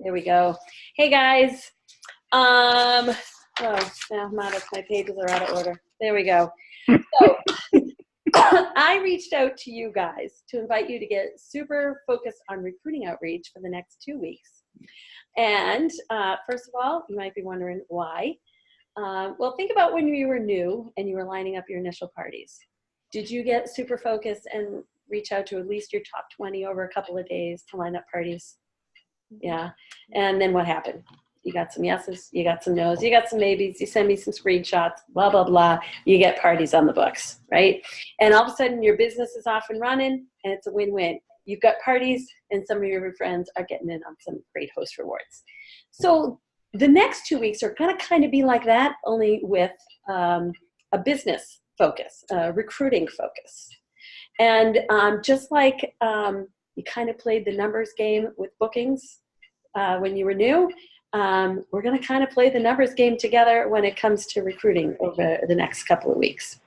There we go. Hey guys. Oh, now my pages are out of order. There we go. So I reached out to you guys to invite you to get super focused on recruiting outreach for the next 2 weeks. And first of all, you might be wondering why. Well, think about when you were new and you were lining up your initial parties. Did you get super focused and reach out to at least your top 20 over a couple of days to line up parties? Yeah. And then what happened? You got some yeses, you got some nos, you got some maybes, you send me some screenshots, blah, blah, blah. You get parties on the books, right? And all of a sudden your business is off and running and it's a win-win. You've got parties and some of your friends are getting in on some great host rewards. So the next 2 weeks are going to kind of be like that, only with a business focus, recruiting focus. And just like you kind of played the numbers game with bookings when you were new, we're going to kind of play the numbers game together when it comes to recruiting over the next couple of weeks.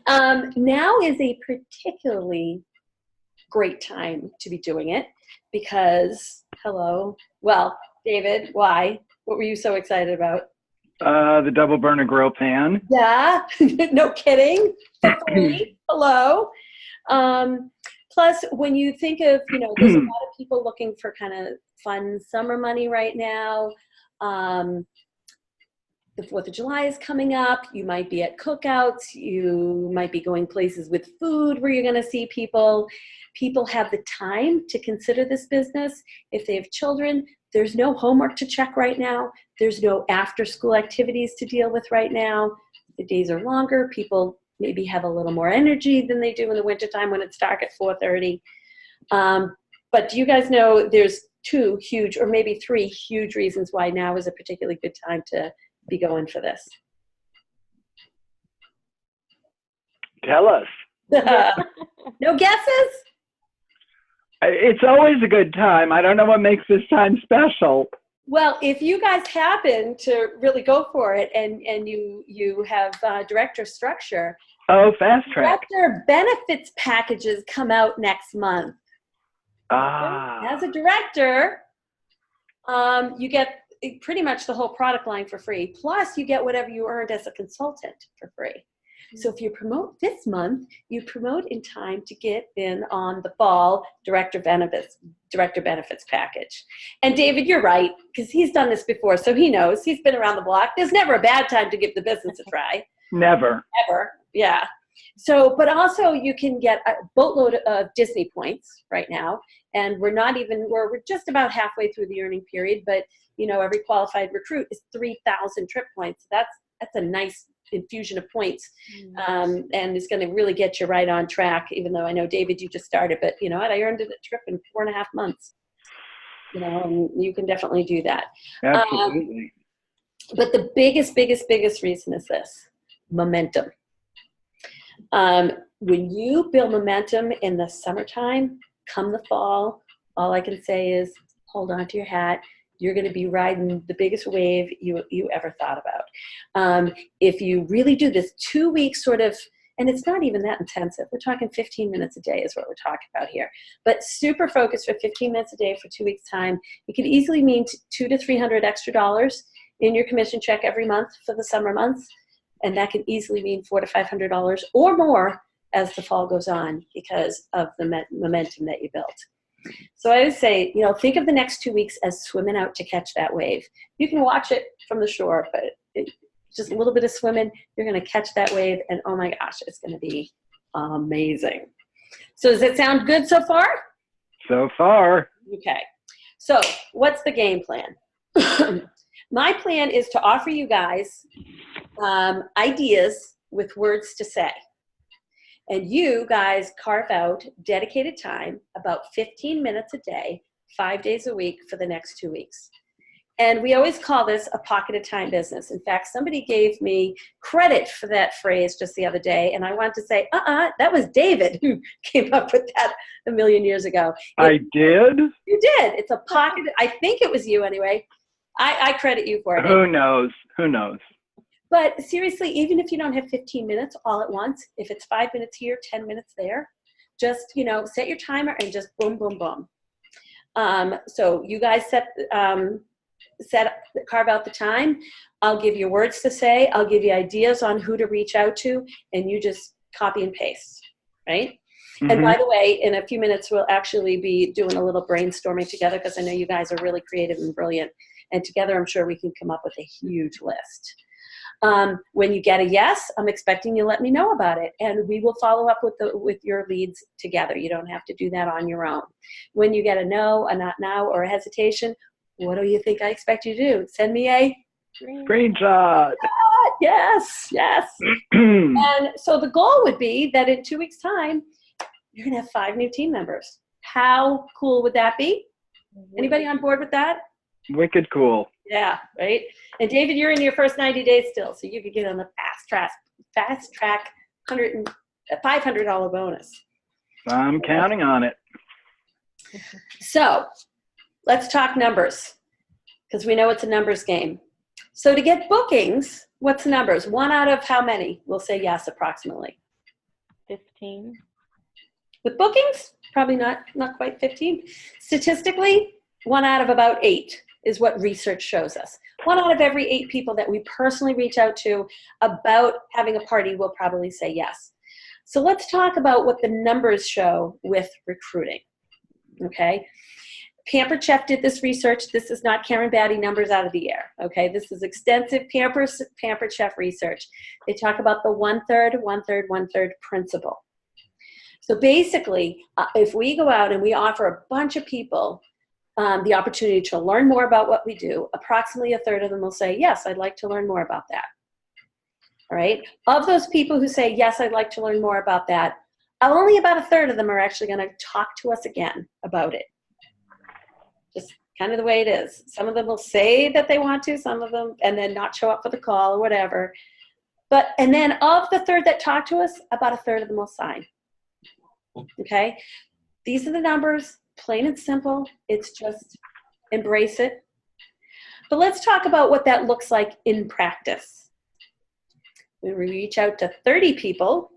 Now is a particularly great time to be doing it because, well, David, why? What were you so excited about? The double burner grill pan. Yeah, no kidding. Hello. Plus, when you think of, there's a lot of people looking for kind of fun summer money right now. The 4th of July is coming up. You might be at cookouts. You might be going places with food where you're going to see people. People have the time to consider this business. If they have children, there's no homework to check right now. There's no after-school activities to deal with right now. The days are longer. People maybe have a little more energy than they do in the wintertime when it's dark at 4:30. But do you guys know there's 2 huge, or maybe 3 huge reasons why now is a particularly good time to be going for this? Tell us. No guesses? It's always a good time. I don't know what makes this time special. Well, if you guys happen to really go for it and you have director structure. Oh, fast track. Director benefits packages come out next month. As a director, you get pretty much the whole product line for free. Plus, you get whatever you earned as a consultant for free. So if you promote this month, you promote in time to get in on the fall director benefits package. And David, you're right, because he's done this before, so he knows. He's been around the block. There's never a bad time to give the business a try. Never. Ever, yeah. So, but also you can get a boatload of Disney points right now, and we're just about halfway through the earning period, but every qualified recruit is 3,000 trip points. That's a nice infusion of points, and it's going to really get you right on track, even though I know, David, you just started, but you know what, I earned a trip in 4.5 months, and you can definitely do that. Absolutely. But the biggest reason is this: momentum. When you build momentum in the summertime, come the fall, all I can say is hold on to your hat. You're going to be riding the biggest wave you ever thought about. If you really do this 2 weeks sort of, and it's not even that intensive. We're talking 15 minutes a day is what we're talking about here. But super focused for 15 minutes a day for 2 weeks' time. It could easily mean $200 to $300 extra in your commission check every month for the summer months. And that can easily mean $400 to $500 or more as the fall goes on because of the momentum that you built. So I would say, think of the next 2 weeks as swimming out to catch that wave. You can watch it from the shore, but just a little bit of swimming, you're going to catch that wave, and oh my gosh, it's going to be amazing. So does it sound good so far? So far. Okay. So what's the game plan? My plan is to offer you guys ideas with words to say. And you guys carve out dedicated time, about 15 minutes a day, 5 days a week for the next 2 weeks. And we always call this a pocket of time business. In fact, somebody gave me credit for that phrase just the other day, and I want to say, that was David who came up with that a million years ago. I did? You did. It's a pocket. I think it was you anyway. I credit you for it. Who knows? But seriously, even if you don't have 15 minutes all at once, if it's 5 minutes here, 10 minutes there, just, set your timer and just boom, boom, boom. So you guys carve out the time. I'll give you words to say. I'll give you ideas on who to reach out to, and you just copy and paste, right? Mm-hmm. And by the way, in a few minutes, we'll actually be doing a little brainstorming together because I know you guys are really creative and brilliant. And together, I'm sure we can come up with a huge list. When you get a yes, I'm expecting you to let me know about it, and we will follow up with your leads together. You don't have to do that on your own. When you get a no, a not now, or a hesitation, what do you think I expect you to do? Send me a screenshot. Yes, yes. And so the goal would be that in 2 weeks' time, you're gonna have 5 new team members. How cool would that be? Anybody on board with that? Wicked cool. Yeah, right. And David, you're in your first 90 days still, so you could get on the fast track $500 bonus. I'm counting on it. So let's talk numbers, because we know it's a numbers game. So to get bookings, what's the numbers? 1 out of how many will say yes approximately? 15. With bookings, probably not quite 15. Statistically, 1 out of about 8 is what research shows us. 1 out of every 8 people that we personally reach out to about having a party will probably say yes. So let's talk about what the numbers show with recruiting, okay? Pampered Chef did this research. This is not Karen Batty numbers out of the air, okay? This is extensive Pampered Chef research. They talk about the 1/3, 1/3, 1/3 principle. So basically, if we go out and we offer a bunch of people the opportunity to learn more about what we do, approximately 1/3 of them will say, yes, I'd like to learn more about that. All right? Of those people who say, yes, I'd like to learn more about that, only about 1/3 of them are actually going to talk to us again about it. Just kind of the way it is. Some of them will say that they want to, some of them, and then not show up for the call or whatever. And then of the 1/3 that talk to us, about 1/3 of them will sign. Okay? These are the numbers, plain and simple. It's just embrace it. But let's talk about what that looks like in practice. When we reach out to 30 people,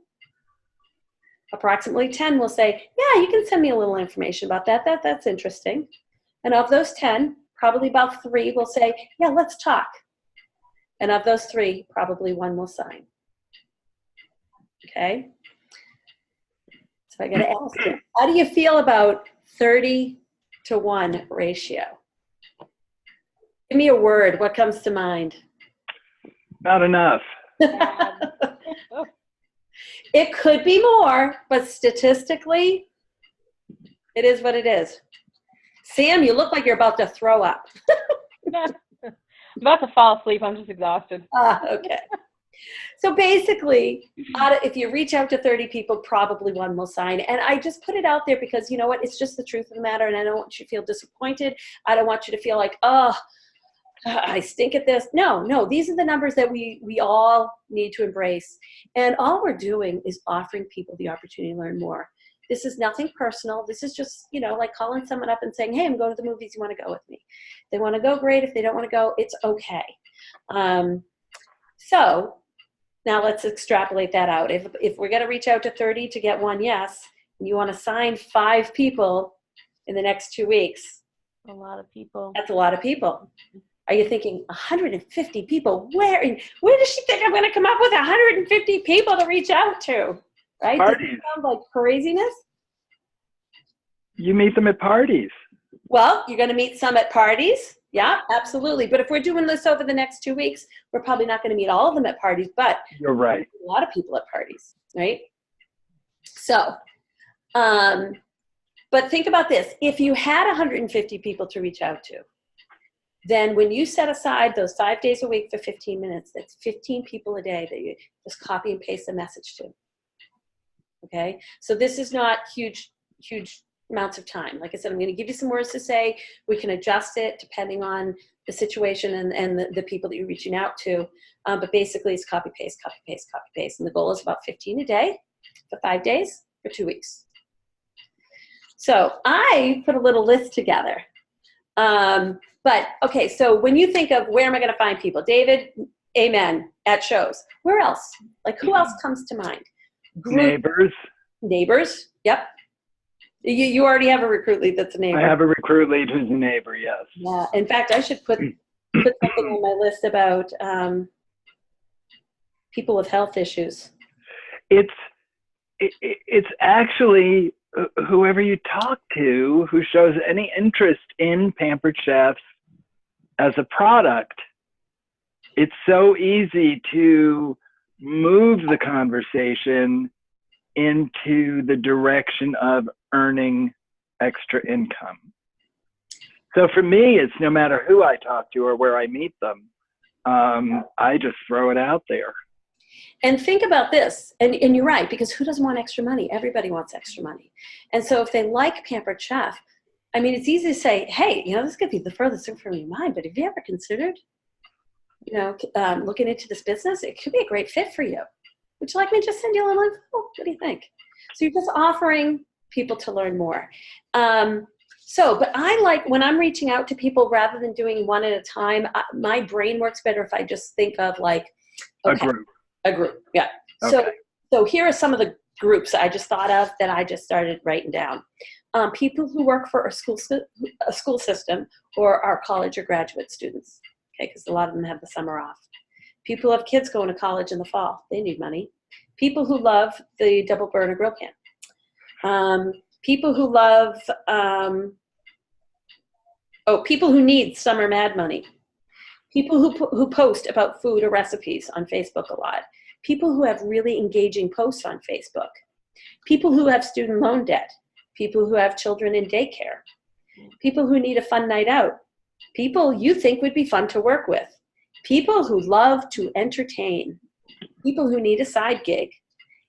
approximately 10 will say, yeah, you can send me a little information about that. That's interesting. And of those 10, probably about 3 will say, yeah, let's talk. And of those 3, probably 1 will sign. Okay? So I got to ask you, how do you feel about 30-to-1 ratio? Give me a word. What comes to mind? Not enough. It could be more, but statistically, it is what it is. Sam, you look like you're about to throw up. I'm about to fall asleep. I'm just exhausted. Okay. So basically, if you reach out to 30 people, probably 1 will sign. And I just put it out there because, you know what, it's just the truth of the matter, and I don't want you to feel disappointed. I don't want you to feel like, oh, I stink at this. No, these are the numbers that we all need to embrace. And all we're doing is offering people the opportunity to learn more. This is nothing personal. This is just, like calling someone up and saying, hey, I'm going to the movies. You want to go with me? If they want to go, great. If they don't want to go, it's okay. So now let's extrapolate that out. If we're going to reach out to 30 to get 1 yes, and you want to sign 5 people in the next 2 weeks. A lot of people. That's a lot of people. Are you thinking 150 people? Where does she think I'm going to come up with 150 people to reach out to? Right? Parties. Does it sound like craziness? You meet them at parties. Well, you're going to meet some at parties. Yeah, absolutely. But if we're doing this over the next 2 weeks, we're probably not going to meet all of them at parties, but you're right. A lot of people at parties, right? So, but think about this. If you had 150 people to reach out to, then when you set aside those 5 days a week for 15 minutes, that's 15 people a day that you just copy and paste a message to. Okay? So this is not huge amounts of time. Like I said, I'm going to give you some words to say. We can adjust it depending on the situation and the people that you're reaching out to. But basically, it's copy, paste, copy, paste, copy, paste. And the goal is about 15 a day for 5 days for 2 weeks. So I put a little list together. But, okay, so when you think of where am I going to find people? David, amen, at shows. Where else? Like, who else comes to mind? Neighbors. Neighbors, yep. You already have a recruit lead that's a neighbor. I have a recruit lead who's a neighbor, yes. Yeah. In fact, I should put something on my list about people with health issues. It's actually whoever you talk to who shows any interest in Pampered Chefs as a product. It's so easy to move the conversation into the direction of earning extra income. So for me, it's no matter who I talk to or where I meet them, I just throw it out there. And think about this, and you're right, because who doesn't want extra money? Everybody wants extra money. And so if they like Pampered Chef, I mean, it's easy to say, hey, this could be the furthest thing from your mind, but have you ever considered, looking into this business? It could be a great fit for you. Would you like me to just send you a link? Oh, what do you think? So you're just offering people to learn more. But I like when I'm reaching out to people rather than doing one at a time, my brain works better if I just think of like, okay, a group, yeah. Okay. So here are some of the groups I just thought of that I just started writing down. People who work for a school system or are college or graduate students, okay, because a lot of them have the summer off. People who have kids going to college in the fall, they need money. People who love the double burner grill can. People who love, people who need summer mad money. People who post about food or recipes on Facebook a lot. People who have really engaging posts on Facebook. People who have student loan debt. People who have children in daycare. People who need a fun night out. People you think would be fun to work with. People who love to entertain. People who need a side gig.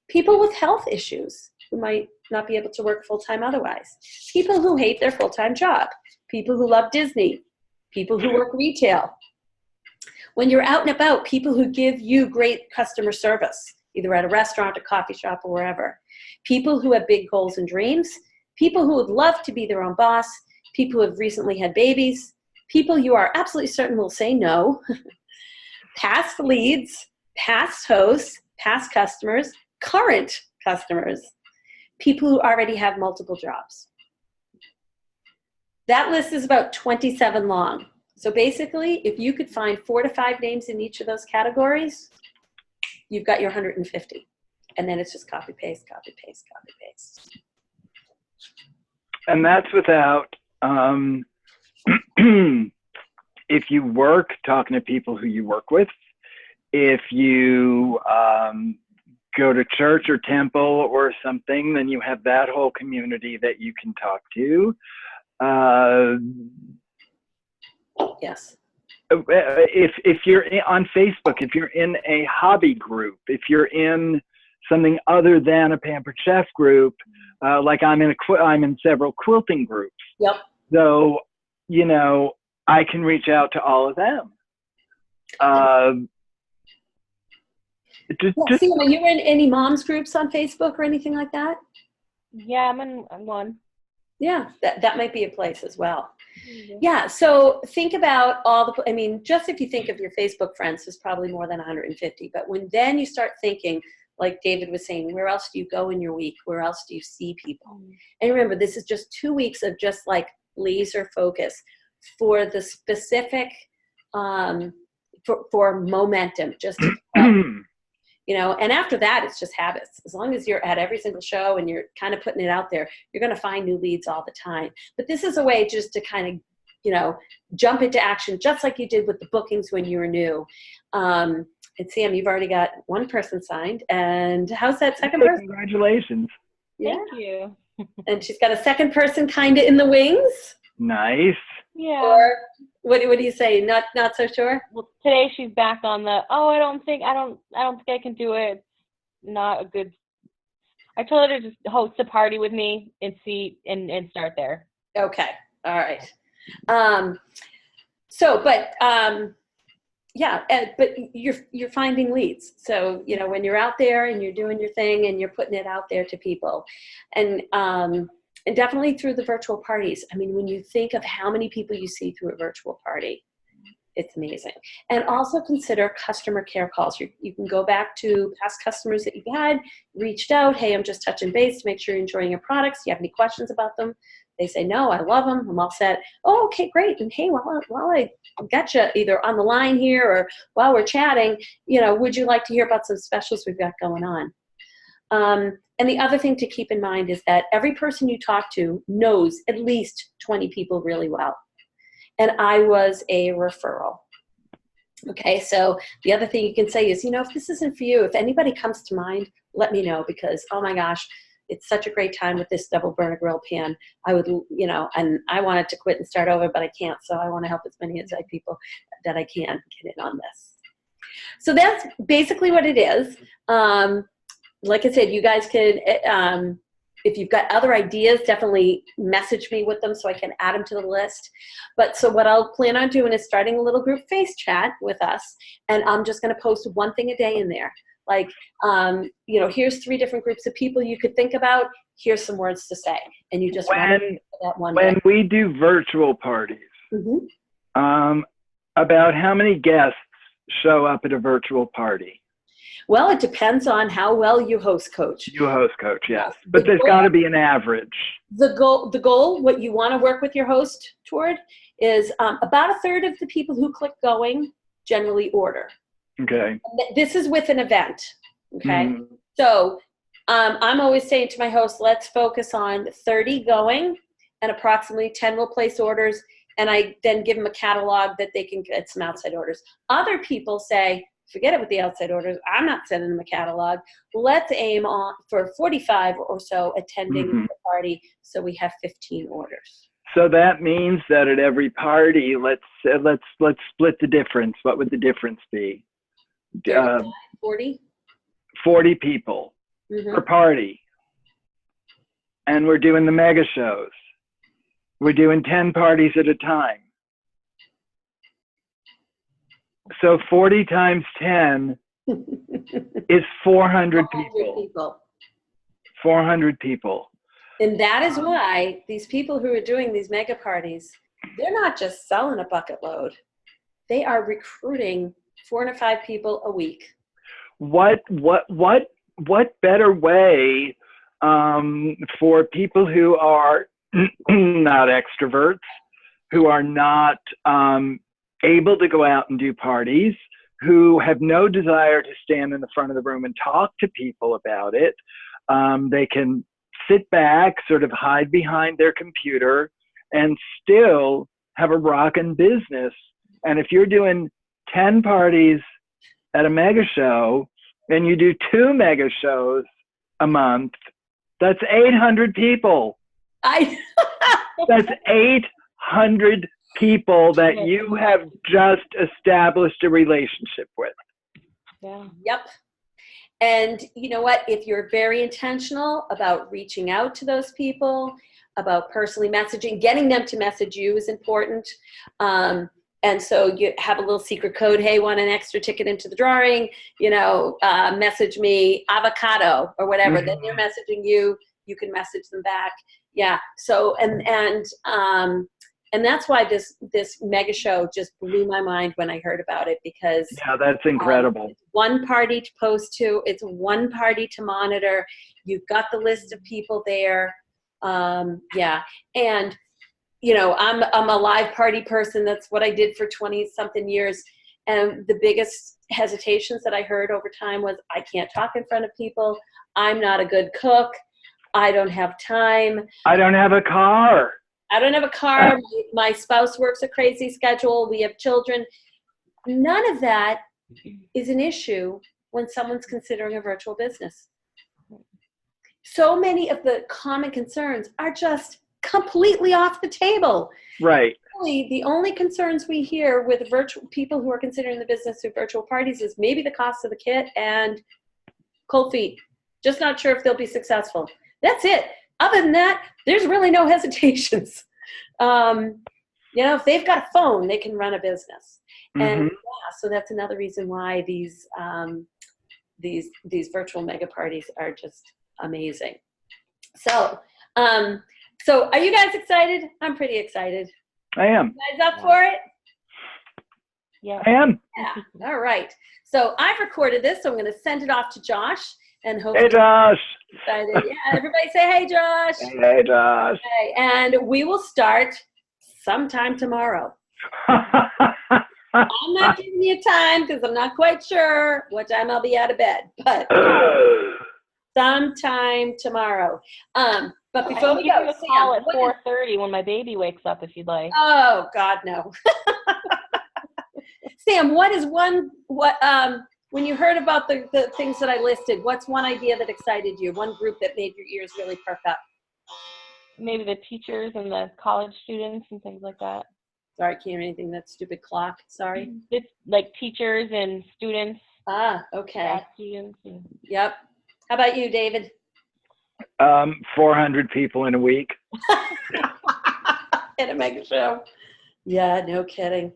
People with health issues who might not be able to work full-time otherwise. People who hate their full-time job. People who love Disney. People who work retail. When you're out and about, people who give you great customer service, either at a restaurant, a coffee shop, or wherever. People who have big goals and dreams. People who would love to be their own boss. People who have recently had babies. People you are absolutely certain will say no. Past leads, past hosts, past customers, current customers. People who already have multiple jobs. That list is about 27 long. So basically, if you could find 4 to 5 names in each of those categories, you've got your 150. And then it's just copy, paste, copy, paste, copy, paste. And that's without, if you work talking to people who you work with, if you go to church or temple or something, then you have that whole community that you can talk to. Yes. If you're on Facebook, if you're in a hobby group, if you're in something other than a Pampered Chef group, like I'm in several quilting groups. Yep. So, I can reach out to all of them. See, are you in any moms groups on Facebook or anything like that? Yeah, I'm in one. Yeah, that might be a place as well. Mm-hmm. Yeah, so think about just if you think of your Facebook friends, there's probably more than 150. But then you start thinking, like David was saying, where else do you go in your week? Where else do you see people? Mm-hmm. And remember, this is just 2 weeks of just like laser focus for the specific, for momentum, just to and after that, it's just habits. As long as you're at every single show and you're kind of putting it out there, you're going to find new leads all the time. But this is a way just to kind of, jump into action, just like you did with the bookings when you were new. And Sam, you've already got one person signed. And how's that second person? Congratulations. Yeah. Thank you. And she's got a second person kind of in the wings. Nice. Yeah. Or what do you say? Not so sure? Well, today she's back on the, I don't think I can do it. Not a good. I told her to just host a party with me and see and start there. Okay. All right. But you're finding leads. So, when you're out there and you're doing your thing and you're putting it out there to people, and definitely through the virtual parties. I mean, when you think of how many people you see through a virtual party, It's amazing. And also consider customer care calls. You can go back to past customers that you've had, reached out, hey, I'm just touching base to make sure you're enjoying your products. Do you have any questions about them? They say, no, I love them. I'm all set. Oh, okay, great. And hey, while I got you either on the line here or while we're chatting, would you like to hear about some specials we've got going on? And the other thing to keep in mind is that every person you talk to knows at least 20 people really well. And I was a referral. Okay, so the other thing you can say is, if this isn't for you, if anybody comes to mind, let me know, because, oh my gosh, it's such a great time with this double burner grill pan. I would, and I wanted to quit and start over, but I can't. So I want to help as many as people that I can get in on this. So that's basically what it is. Like I said, you guys can, if you've got other ideas, definitely message me with them so I can add them to the list. But so what I'll plan on doing is starting a little group face chat with us, and I'm just going to post one thing a day in there. Like, here's 3 different groups of people you could think about. Here's some words to say, and you just run that one when day. We do virtual parties, about how many guests show up at a virtual party? Well, it depends on how well you host coach. You host coach, yes. But there's got to be an average. The goal, what you want to work with your host toward is about a third of the people who click going generally order. Okay. This is with an event. Okay. So I'm always saying to my host, let's focus on 30 going and approximately 10 will place orders. And I then give them a catalog that they can get some outside orders. Other people say, forget it with the outside orders. I'm not sending them a catalog. Let's aim on for 45 or so attending the party, so we have 15 orders. So that means that at every party, let's split the difference. What would the difference be? 40? 40 people per party. And we're doing the mega shows. We're doing 10 parties at a time. So 40 times 10 is 400 people. 400 people. And that is why these people who are doing these mega parties, they're not just selling a bucket load. They are recruiting 4 to 5 people a week. What better way for people who are not extroverts, who are not able to go out and do parties, who have no desire to stand in the front of the room and talk to people about it. They can sit back, sort of hide behind their computer, and still have a rockin' business. And if you're doing 10 parties at a mega show and you do 2 mega shows a month, that's 800 people. That's 800 people that you have just established a relationship with. Yeah. Yep. And you know what? If you're very intentional about reaching out to those people, about personally messaging, getting them to message you is important. And so you have a little secret code. Hey, want an extra ticket into the drawing? Message me avocado or whatever. Then they're messaging you. You can message them back. Yeah. So and that's why this mega show just blew my mind when I heard about it, because that's incredible. It's one party to post to, it's one party to monitor. You've got the list of people there. And I'm a live party person. That's what I did for 20 something years. And the biggest hesitations that I heard over time was, I can't talk in front of people. I'm not a good cook. I don't have time. I don't have a car. My spouse works a crazy schedule. We have children. None of that is an issue when someone's considering a virtual business. So many of the common concerns are just completely off the table. Right. Really, the only concerns we hear with virtual people who are considering the business of virtual parties is maybe the cost of the kit and cold feet. Just not sure if they'll be successful. That's it. Other than that, there's really no hesitations. If they've got a phone, they can run a business. And so that's another reason why these virtual mega parties are just amazing. So are you guys excited? I'm pretty excited. I am. You guys up for it? Yeah. I am. Yeah. All right. So I've recorded this, so I'm going to send it off to Josh and Hey, hopefully Josh. excited. Yeah, everybody say, hey, Josh. Hey, Josh. Okay, and we will start sometime tomorrow. I'm not giving you time because I'm not quite sure what time I'll be out of bed, but sometime tomorrow. But before I we can give go, you a Sam, call at what is- 4:30 when my baby wakes up, if you'd like. oh God, no. Sam, what is one, when you heard about the things that I listed, what's one idea that excited you? One group that made your ears really perk up? Maybe the teachers and the college students and things like that. Sorry, can't hear anything. That stupid clock. Sorry. It's like teachers and students, Ah, okay. grad students. And Yep. How about you, David? 400 people in a week. In a mega show. Yeah, no kidding.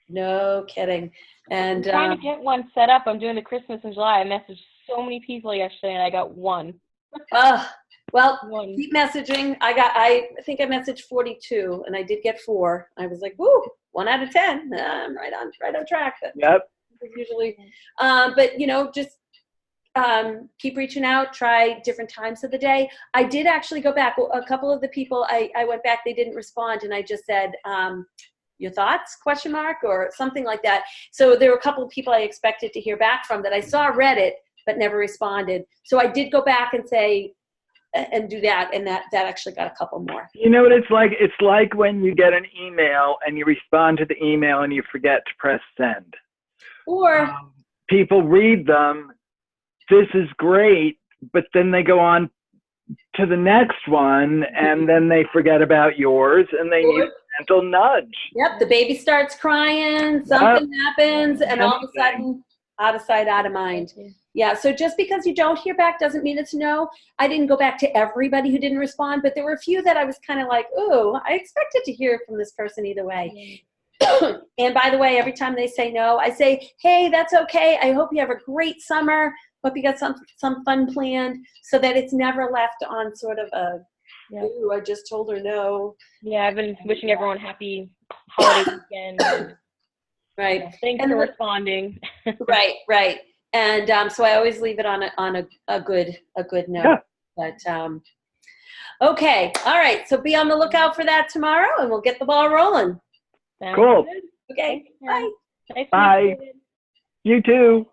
No kidding. I'm And trying to get one set up. I'm doing the Christmas in July. I messaged so many people yesterday, and I got one. well, One. keep messaging. I think I messaged 42, and I did get 4. I was like, woo, 1 out of 10. I'm right on track. That's Yep. usually, but you know, just keep reaching out. Try different times of the day. I did actually go back. A couple of the people I went back, they didn't respond, and I just said, your thoughts, ? Or something like that. So there were a couple of people I expected to hear back from that I saw read it but never responded. So I did go back and say and do that, and that actually got a couple more. You know what it's like? It's like when you get an email and you respond to the email and you forget to press send. Or People read them. This is great, but then they go on to the next one and then they forget about yours and they need a gentle nudge. yep, the baby starts crying, something happens, and all of a sudden, out of sight, out of mind. Yeah, so just because you don't hear back doesn't mean it's no. I didn't go back to everybody who didn't respond, but there were a few that I was kind of like, ooh, I expected to hear from this person either way. And by the way, every time they say no, I say, hey, that's okay. I hope you have a great summer. Hope you got some fun planned, so that it's never left on sort of a, ooh, I just told her no. Yeah, I've been wishing everyone happy holiday weekend. Right. Thanks And for what- responding. Right. And so I always leave it on a good note. Yeah. But okay, all right. So be on the lookout for that tomorrow, and we'll get the ball rolling. Sounds Cool. good. Okay. Thanks, Karen. Bye. Nice to Bye. meet you. You too.